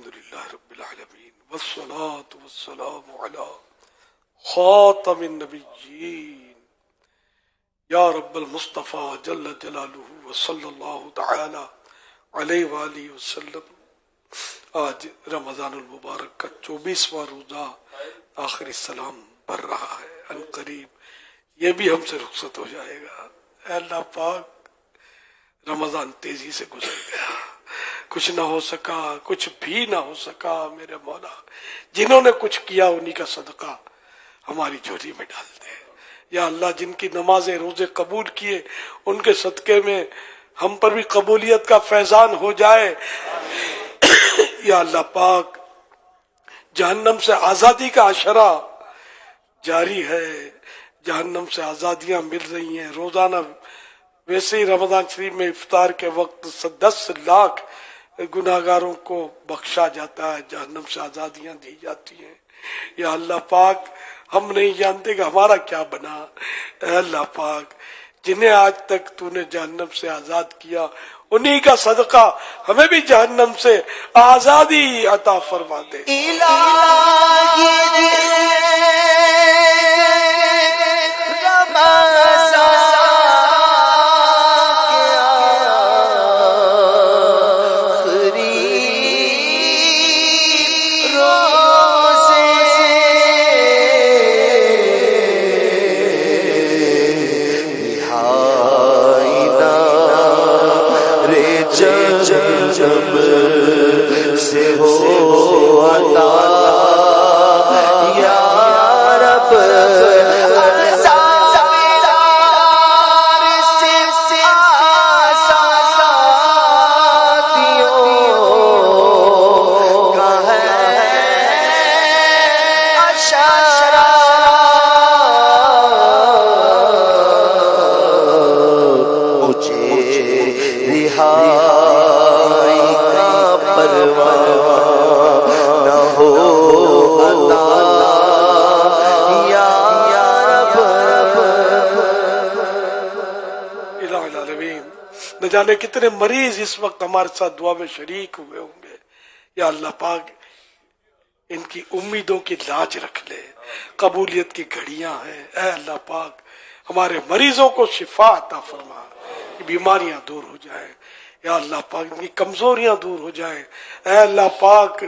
الحمدللہ رب العالمین والصلاة والسلام علی خاتم النبیین یا رب المصطفیٰ جل جلالہ وصلی اللہ تعالی علیہ وآلہ وسلم۔ آج رمضان المبارک کا 24واں روزہ آخری سلام پڑھ رہا ہے، ان قریب یہ بھی ہم سے رخصت ہو جائے گا۔ اے اللہ پاک، رمضان تیزی سے گزر گیا، کچھ نہ ہو سکا، کچھ بھی نہ ہو سکا۔ میرے مولا، جنہوں نے کچھ کیا انہی کا صدقہ ہماری جھولی میں ڈال دے۔ یا اللہ، جن کی نمازیں روزے قبول کیے ان کے صدقے میں ہم پر بھی قبولیت کا فیضان ہو جائے۔ یا اللہ پاک، جہنم سے آزادی کا عشرہ جاری ہے، جہنم سے آزادیاں مل رہی ہیں روزانہ۔ ویسے ہی رمضان شریف میں افطار کے وقت 10 لاکھ گناہگاروں کو بخشا جاتا ہے، جہنم سے آزادیاں دی جاتی ہیں۔ یا اللہ پاک، ہم نہیں جانتے کہ ہمارا کیا بنا۔ اے اللہ پاک، جنہیں آج تک تو نے جہنم سے آزاد کیا انہی کا صدقہ ہمیں بھی جہنم سے آزادی عطا فرما دے۔ نہ جانے کتنے مریض اس وقت ہمارے ساتھ دعا میں شریک ہوئے ہوں گے۔ یا اللہ پاک، ان کی امیدوں کی لاج رکھ لے، قبولیت کی گھڑیاں ہیں۔ اے اللہ پاک، ہمارے مریضوں کو شفا عطا فرما، بیماریاں دور ہو جائیں۔ یا اللہ پاک، ان کی کمزوریاں دور ہو جائیں۔ اے اللہ پاک،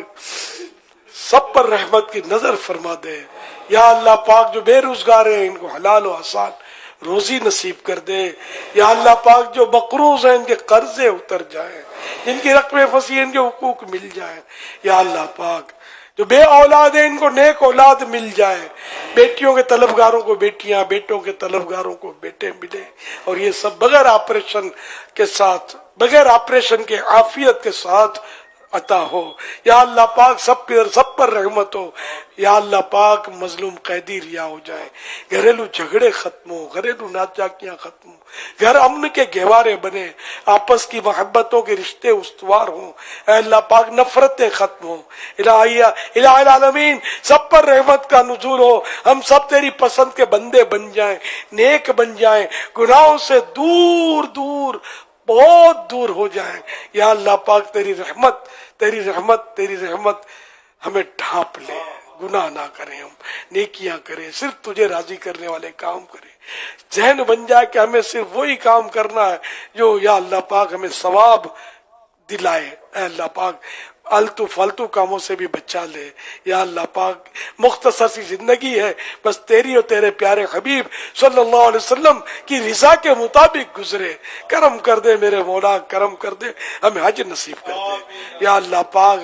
سب پر رحمت کی نظر فرما دے۔ یا اللہ پاک، جو بے روزگار ہیں ان کو حلال و آسان روزی نصیب کر دے۔ یا اللہ پاک، جو مقروض ہیں ان کے قرضے اتر جائیں، جن کی رقمیں پھنسی ہیں ان کے حقوق مل جائیں۔ یا اللہ پاک، جو بے اولاد ہیں ان کو نیک اولاد مل جائے، بیٹیوں کے طلبگاروں کو بیٹیاں، بیٹوں کے طلبگاروں کو بیٹے ملے، اور یہ سب بغیر آپریشن کے ساتھ، بغیر آپریشن کے عافیت کے ساتھ عطا ہو۔ یا اللہ پاک، سب پر رحمت ہو۔ یا اللہ پاک، مظلوم قیدی رہا ہو جائے، گھریلو جھگڑے ختم ہو، گھریلو ناچاکیاں ختم ہو، گھر امن کے گہوارے بنے، آپس کی محبتوں کے رشتے استوار ہوں۔ اے اللہ پاک، نفرتیں ختم ہوں۔ الہ العالمین، سب پر رحمت کا نزول ہو، ہم سب تیری پسند کے بندے بن جائیں، نیک بن جائیں، گناہوں سے دور دور، بہت دور ہو جائیں۔ یا اللہ پاک، تیری رحمت ہمیں ڈھانپ لے، گناہ نہ کریں، ہم نیکیاں کریں، صرف تجھے راضی کرنے والے کام کریں۔ ذہن بن جائے کہ ہمیں صرف وہی کام کرنا ہے جو یا اللہ پاک ہمیں ثواب دلائے۔ اے اللہ پاک، التو فالتو کاموں سے بھی بچا لے۔ یا اللہ پاک، مختصر سی زندگی ہے، بس تیری اور تیرے پیارے حبیب صلی اللہ علیہ وسلم کی رضا کے مطابق گزرے۔ کرم کر دے میرے مولا، کرم کر دے، ہمیں حج نصیب کر دے۔ یا اللہ پاک،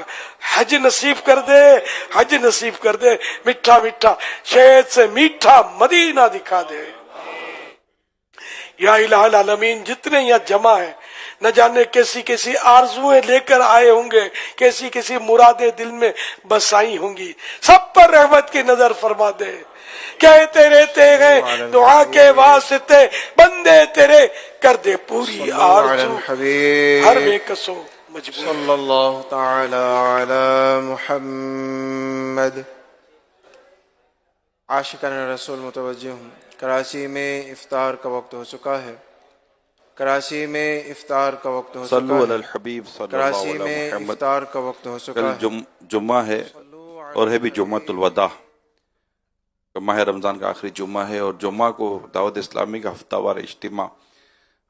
حج نصیب کر دے، حج نصیب کر دے، میٹھا میٹھا شہد سے میٹھا مدینہ دکھا دے۔ یا الہ العالمین، جتنے یہاں جمع ہیں، نہ جانے کیسی کیسی آرزویں لے کر آئے ہوں گے، کیسی کیسی مرادیں دل میں بسائی ہوں گی، سب پر رحمت کی نظر فرما دے۔ کہتے رہتے ہیں دعا کے واسطے بندے تیرے، کر دے پوری آرزو ہر بے کسو مجبور۔ صلی اللہ تعالی علی محمد۔ عاشقان رسول متوجہ ہوں، کراچی میں افطار کا وقت ہو چکا ہے۔ کراچی میں افطار کا وقت ہو صلو چکا علی ہے الحبیب صلی اللہ کراچی علیہ میں محمد۔ افطار کا وقت ہو چکا کل ہے جمعہ ہے اور ہے بھی جمعۃ الوداع، ماہ رمضان کا آخری جمعہ ہے، اور جمعہ کو دعوت اسلامی کا ہفتہ وار اجتماع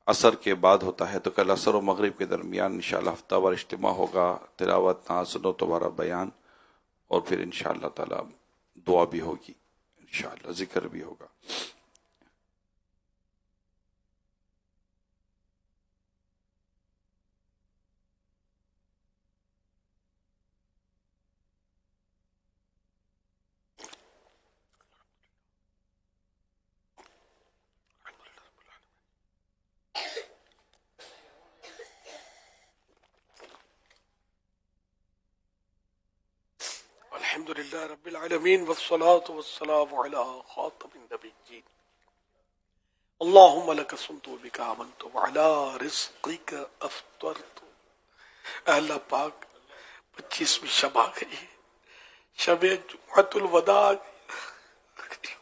عصر کے بعد ہوتا ہے، تو کل عصر و مغرب کے درمیان انشاءاللہ ہفتہ وار اجتماع ہوگا، تلاوت، نعت، سنت و بیان، اور پھر انشاءاللہ تعالی دعا بھی ہوگی، انشاءاللہ ذکر بھی ہوگا۔ الحمد لله رب العالمين والصلاة والسلام على خاتم النبيين اللهم لك صمت وبك آمنت وعلى رزقك افطرت۔ اے اللہ پاک 25ویں شب آ گئی، شب جمعۃ الوداع آ گئی۔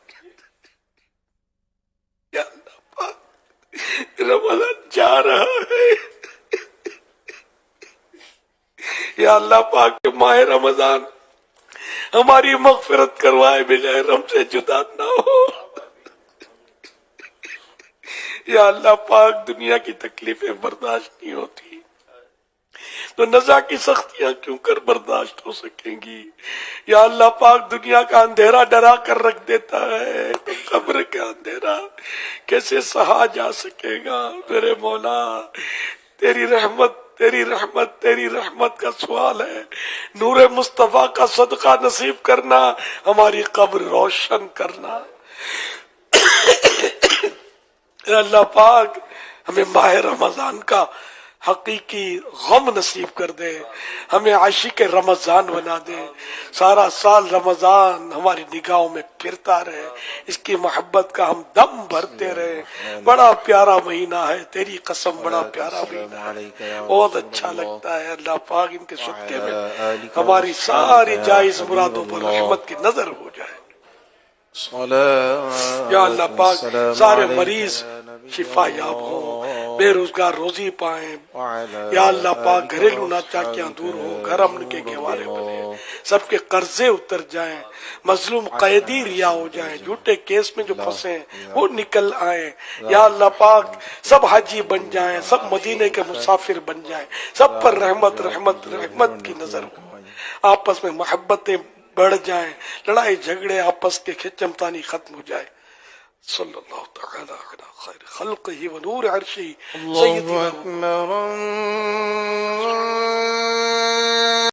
یا اللہ پاک رمضان جا رہا ہے، یا اللہ پاک ماہ رمضان ہماری مغفرت کروائے بغیر ہم سے جدا نہ ہو۔ یا اللہ پاک دنیا کی تکلیفیں برداشت نہیں ہوتی تو نزا کی سختیاں کیوں کر برداشت ہو سکیں گی؟ یا اللہ پاک دنیا کا اندھیرا ڈرا کر رکھ دیتا ہے تو قبر کا اندھیرا کیسے سہا جا سکے گا؟ میرے مولا تیری رحمت تیری رحمت تیری رحمت کا سوال ہے، نور مصطفیٰ کا صدقہ نصیب کرنا، ہماری قبر روشن کرنا۔ اے اللہ پاک ہمیں ماہ رمضان کا حقیقی غم نصیب کر دے، ہمیں عاشق رمضان بنا دے، سارا سال رمضان ہماری نگاہوں میں پھرتا رہے، اس کی محبت کا ہم دم بھرتے رہے۔ بڑا پیارا مہینہ ہے، تیری قسم بڑا پیارا مہینہ ہے، بہت اچھا لگتا ہے۔ اللہ پاک ان کے صدقے میں ہماری ساری جائز مرادوں پر رحمت کی نظر ہو جائے۔ یا اللہ پاک سارے مریض شفا یاب ہوں، بے روزگار روزی پائیں۔ یا اللہ پاک گھریلو ناچاکیاں دور ہوں، گھر امن کے گہوارے بنے، سب کے قرضے اتر جائیں، مظلوم قیدی رہا ہو جائیں، جھوٹے کیس میں جو پھنسے ہیں وہ نکل آئیں۔ یا اللہ پاک سب حاجی بن جائیں، سب مدینے کے مسافر بن جائیں، سب پر رحمت رحمت رحمت کی نظر ہو، آپس میں محبتیں بڑھ جائیں، لڑائی جھگڑے آپس کے کھچم تانی ختم ہو جائے۔ صلی اللہ تعالی علی خیر خلقہ ونور عرشہ سیدنا اللہ اکبر